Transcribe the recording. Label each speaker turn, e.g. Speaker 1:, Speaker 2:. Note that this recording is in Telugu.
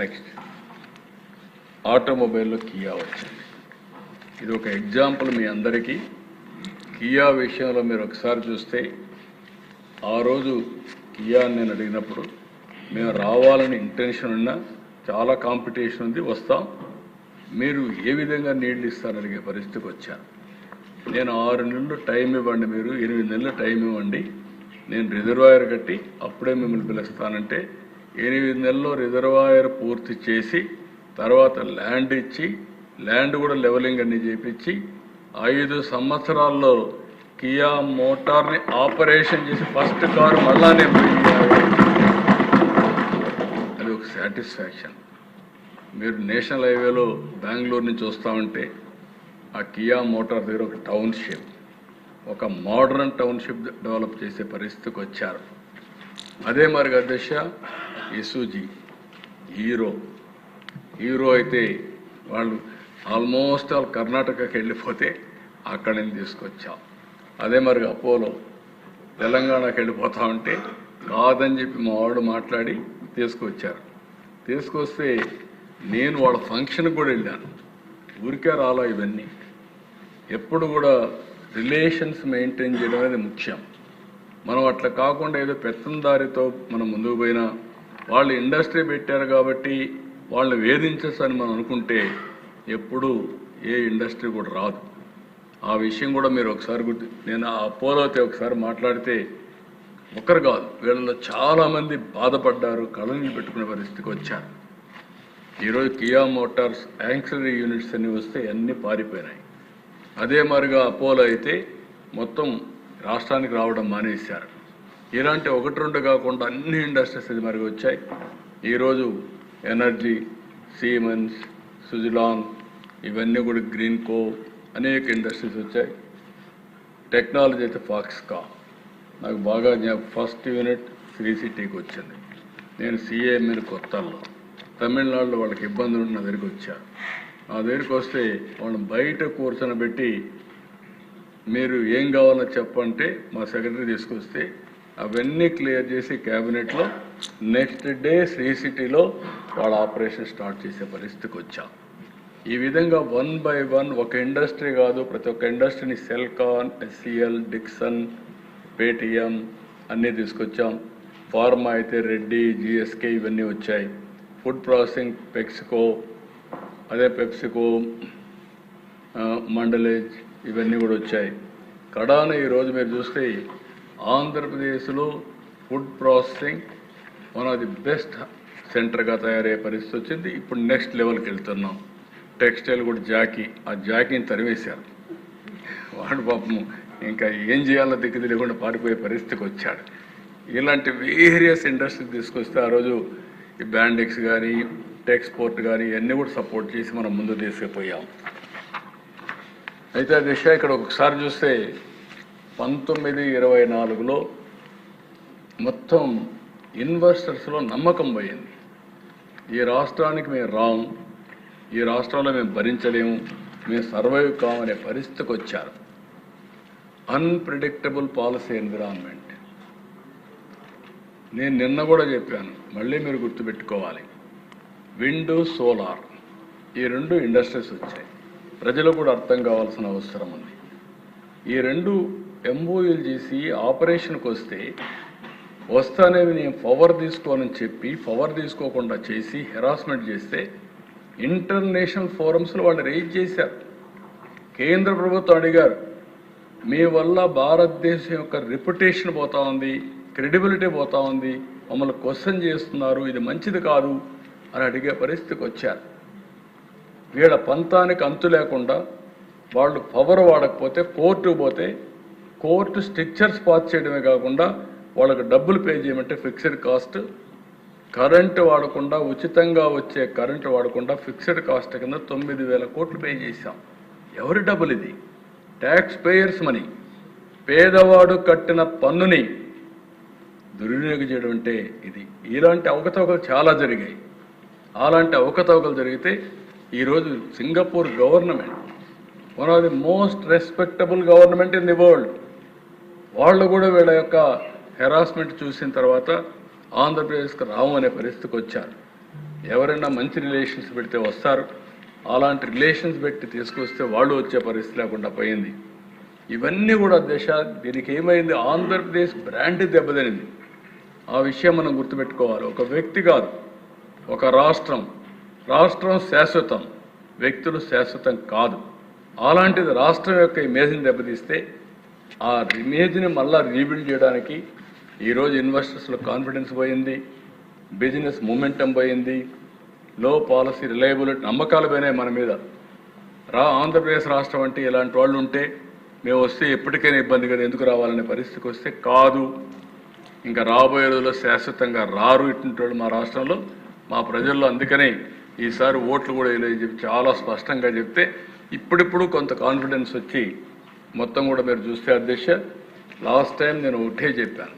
Speaker 1: నెక్స్ట్ ఆటోమొబైల్లో కియా వచ్చింది. ఇది ఒక ఎగ్జాంపుల్ మీ అందరికీ. కియా విషయంలో మీరు ఒకసారి చూస్తే ఆ రోజు కియా నేను అడిగినప్పుడు మేము రావాలని ఇంటెన్షన్ ఉన్నా, చాలా కాంపిటీషన్ ఉంది, వస్తాం, మీరు ఏ విధంగా నీళ్లు ఇస్తారని అడిగే పరిస్థితికి వచ్చాను. నేను 6 నెలలు టైం ఇవ్వండి, మీరు 8 నెలలు టైం ఇవ్వండి, నేను రిజర్వాయర్ కట్టి అప్పుడే మిమ్మల్ని పిలుస్తానంటే 8 నెలల్లో రిజర్వాయర్ పూర్తి చేసి తర్వాత ల్యాండ్ ఇచ్చి, ల్యాండ్ కూడా లెవెలింగ్ అన్ని చేయించి 5 సంవత్సరాల్లో కియా మోటార్ని ఆపరేషన్ చేసి ఫస్ట్ కారు మళ్ళానే అది ఒక సాటిస్ఫాక్షన్. మీరు నేషనల్ హైవేలో బెంగళూరు నుంచి వస్తామంటే ఆ కియా మోటార్ దగ్గర ఒక టౌన్షిప్, ఒక మోడర్న్ టౌన్షిప్ డెవలప్ చేసే పరిస్థితికి వచ్చారు. అదే మరి అధ్యక్ష ఇసుజీ హీరో అయితే వాళ్ళు ఆల్మోస్ట్ కర్ణాటకకి వెళ్ళిపోతే అక్కడి నుంచి తీసుకొచ్చాం. అదే మరి అపోలో తెలంగాణకి వెళ్ళిపోతా ఉంటే కాదని చెప్పి మా వాడు మాట్లాడి తీసుకొచ్చారు. తీసుకొస్తే నేను వాళ్ళ ఫంక్షన్కి కూడా వెళ్ళాను, ఊరికే రాలా. ఇవన్నీ ఎప్పుడు కూడా రిలేషన్స్ మెయింటైన్ చేయడం అనేది ముఖ్యం. మనం అట్లా కాకుండా ఏదో పెత్తందారితో మనం ముందుకు పోయినా వాళ్ళు ఇండస్ట్రీ పెట్టారు కాబట్టి వాళ్ళని వేధించచ్చు అని మనం అనుకుంటే ఎప్పుడు ఏ ఇండస్ట్రీ కూడా రాదు. ఆ విషయం కూడా మీరు ఒకసారి నేను ఆ అపోలోతో ఒకసారి మాట్లాడితే ఒకరు కాదు, వీళ్ళలో చాలామంది బాధపడ్డారు, కళ్ళని పెట్టుకునే పరిస్థితికి వచ్చారు. ఈరోజు కియా మోటార్స్ యాంక్సిలరీ యూనిట్స్ అన్ని వస్తే అన్నీ పారిపోయినాయి. అదే మరిగా అపోలో అయితే మొత్తం రాష్ట్రానికి రావడం మానేశారు. ఇలాంటి 1-2 కాకుండా అన్ని ఇండస్ట్రీస్ ఇది మరిగా వచ్చాయి. ఈరోజు ఎనర్జీ, సీమెన్స్, సుజలాన్, ఇవన్నీ కూడా గ్రీన్కో, అనేక ఇండస్ట్రీస్ వచ్చాయి. టెక్నాలజీ అయితే ఫాక్స్కాన్, నాకు బాగా ఫస్ట్ యూనిట్ శ్రీ సిటీకి వచ్చింది. నేను సిఏఎంని కొత్తల్లో తమిళనాడులో వాళ్ళకి ఇబ్బందులు నా దగ్గరికి వచ్చారు. నా దగ్గరికి వస్తే వాళ్ళని బయట కూర్చొనబెట్టి మీరు ఏం కావాలో చెప్పంటే మా సెక్రటరీ తీసుకొస్తే అవన్నీ క్లియర్ చేసి క్యాబినెట్లో నెక్స్ట్ డే శ్రీ సిటీలో వాళ్ళ ఆపరేషన్ స్టార్ట్ చేసే పరిస్థితికి వచ్చాం. ఈ విధంగా 1 by 1 ఒక ఇండస్ట్రీ కాదు, ప్రతి ఒక్క ఇండస్ట్రీని సెల్కాన్, ఎస్సిఎల్, డిక్సన్, పేటిఎం అన్నీ తీసుకొచ్చాం. ఫార్మా అయితే రెడ్డి, జిఎస్కే ఇవన్నీ వచ్చాయి. ఫుడ్ ప్రాసెసింగ్ పెప్సికో, అదే పెప్సికో, మండలేజ్ ఇవన్నీ కూడా వచ్చాయి. కడాన ఈరోజు మీరు చూస్తే ఆంధ్రప్రదేశ్లో food processing one of the best సెంటర్గా తయారయ్యే పరిస్థితి వచ్చింది. ఇప్పుడు నెక్స్ట్ లెవెల్కి వెళ్తున్నాం. టెక్స్టైల్ కూడా ఆ జాకీని తరివేశారు. వాడు పాపము ఇంకా ఏం చేయాలో దిక్కు తెలియకుండా పారిపోయే పరిస్థితికి వచ్చాడు. ఇలాంటి వేరియస్ ఇండస్ట్రీ తీసుకొస్తే ఆ రోజు ఈ బ్యాండెక్స్ కానీ టెక్స్పోర్ట్ కానీ ఇవన్నీ కూడా సపోర్ట్ చేసి మనం ముందు తీసుకుపోయాం. అయితే దిశ ఇక్కడ ఒకసారి చూస్తే 1924లో మొత్తం ఇన్వెస్టర్స్లో నమ్మకం పోయింది. ఈ రాష్ట్రానికి మేము రాము, ఈ రాష్ట్రంలో మేము భరించలేము, మేము సర్వైవ్ కామనే పరిస్థితికి వచ్చారు. Unpredictable policy environment. నేను నిన్న కూడా చెప్పాను, మళ్ళీ మీరు గుర్తుపెట్టుకోవాలి. విండ్, సోలార్ ఈ 2 ఇండస్ట్రీస్ వచ్చాయి. ప్రజలు కూడా అర్థం కావాల్సిన అవసరం ఉంది. ఈ 2 ఎంఓయూలు చేసి ఆపరేషన్కి వస్తానేవి నేను పవర్ తీసుకోనని చెప్పి పవర్ తీసుకోకుండా చేసి హెరాస్మెంట్ చేస్తే ఇంటర్నేషనల్ ఫోరమ్స్లో వాళ్ళు రైజ్ చేశారు. కేంద్ర ప్రభుత్వం అడిగారు, మీ వల్ల భారతదేశం యొక్క రెప్యుటేషన్ పోతా ఉంది, క్రెడిబిలిటీ పోతా ఉంది, మమ్మల్ని క్వశ్చన్ చేస్తున్నారు, ఇది మంచిది కాదు అని అడిగే పరిస్థితికి వచ్చారు. వీళ్ళ పంతానికి అంతు లేకుండా వాళ్ళు పవర్ వాడకపోతే కోర్టుకు పోతే కోర్టు స్ట్రిక్చర్స్ పాస్ చేయడమే కాకుండా వాళ్ళకి డబ్బులు పే చేయమంటే ఫిక్స్డ్ కాస్ట్, కరెంటు వాడకుండా ఉచితంగా వచ్చే కరెంటు వాడకుండా ఫిక్స్డ్ కాస్ట్ కింద 9,000 కోట్లు పే చేశాం. ఎవరి డబ్బులు ఇది? Tax payers money. పేదవాడు కట్టిన పన్నుని దుర్వినియోగం చేయడం అంటే ఇది. ఇలాంటి అవకతవకలు చాలా జరిగాయి. అలాంటి అవకతవకలు జరిగితే ఈరోజు Singapore government one of the most respectable government in the world, వాళ్ళు కూడా వీళ్ళ యొక్క హెరాస్మెంట్ చూసిన తర్వాత ఆంధ్రప్రదేశ్కి రావు అనే పరిస్థితికి వచ్చారు. ఎవరైనా మంచి రిలేషన్స్ పెడితే వస్తారు. అలాంటి రిలేషన్స్ పెట్టి తీసుకొస్తే వాళ్ళు వచ్చే పరిస్థితి లేకుండా పోయింది. ఇవన్నీ కూడా దీనికి ఏమైంది, ఆంధ్రప్రదేశ్ బ్రాండ్ దెబ్బతినింది. ఆ విషయం మనం గుర్తుపెట్టుకోవాలి. ఒక వ్యక్తి కాదు, ఒక రాష్ట్రం శాశ్వతం, వ్యక్తులు శాశ్వతం కాదు. అలాంటిది రాష్ట్రం యొక్క ఇమేజ్ని దెబ్బతీస్తే ఆ ఇమేజ్ని మళ్ళా రీబిల్డ్ చేయడానికి ఈరోజు ఇన్వెస్టర్స్లో కాన్ఫిడెన్స్ పోయింది, బిజినెస్ మూమెంటం పోయింది, లో పాలసీ రిలయబిలిటీ నమ్మకాలు పోయినాయి మన మీద. ఆంధ్రప్రదేశ్ రాష్ట్రం అంటే ఇలాంటి వాళ్ళు ఉంటే మేము వస్తే ఎప్పటికైనా ఇబ్బంది కదా, ఎందుకు రావాలనే పరిస్థితికి వస్తే కాదు. ఇంకా రాబోయే రోజుల్లో శాశ్వతంగా రారు ఇటువంటి వాళ్ళు మా రాష్ట్రంలో, మా ప్రజల్లో. అందుకనే ఈసారి ఓట్లు కూడా వేయలేదని చెప్పి చాలా స్పష్టంగా చెప్తే ఇప్పుడిప్పుడు కొంత కాన్ఫిడెన్స్ వచ్చి మొత్తం కూడా మీరు చూస్తే అధ్యక్ష, లాస్ట్ టైం నేను ఒకటే చెప్పాను,